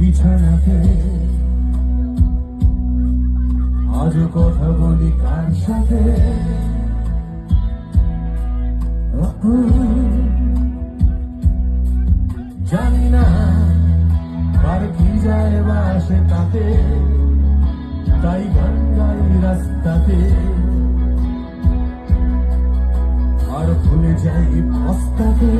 বিছানাতে আজ কথা বলি কার সাথে জানি না কার কি যায় বা আসে তাতে তাই গান গাই রাস্তাতে আর ভুলে যাই পস্তাতে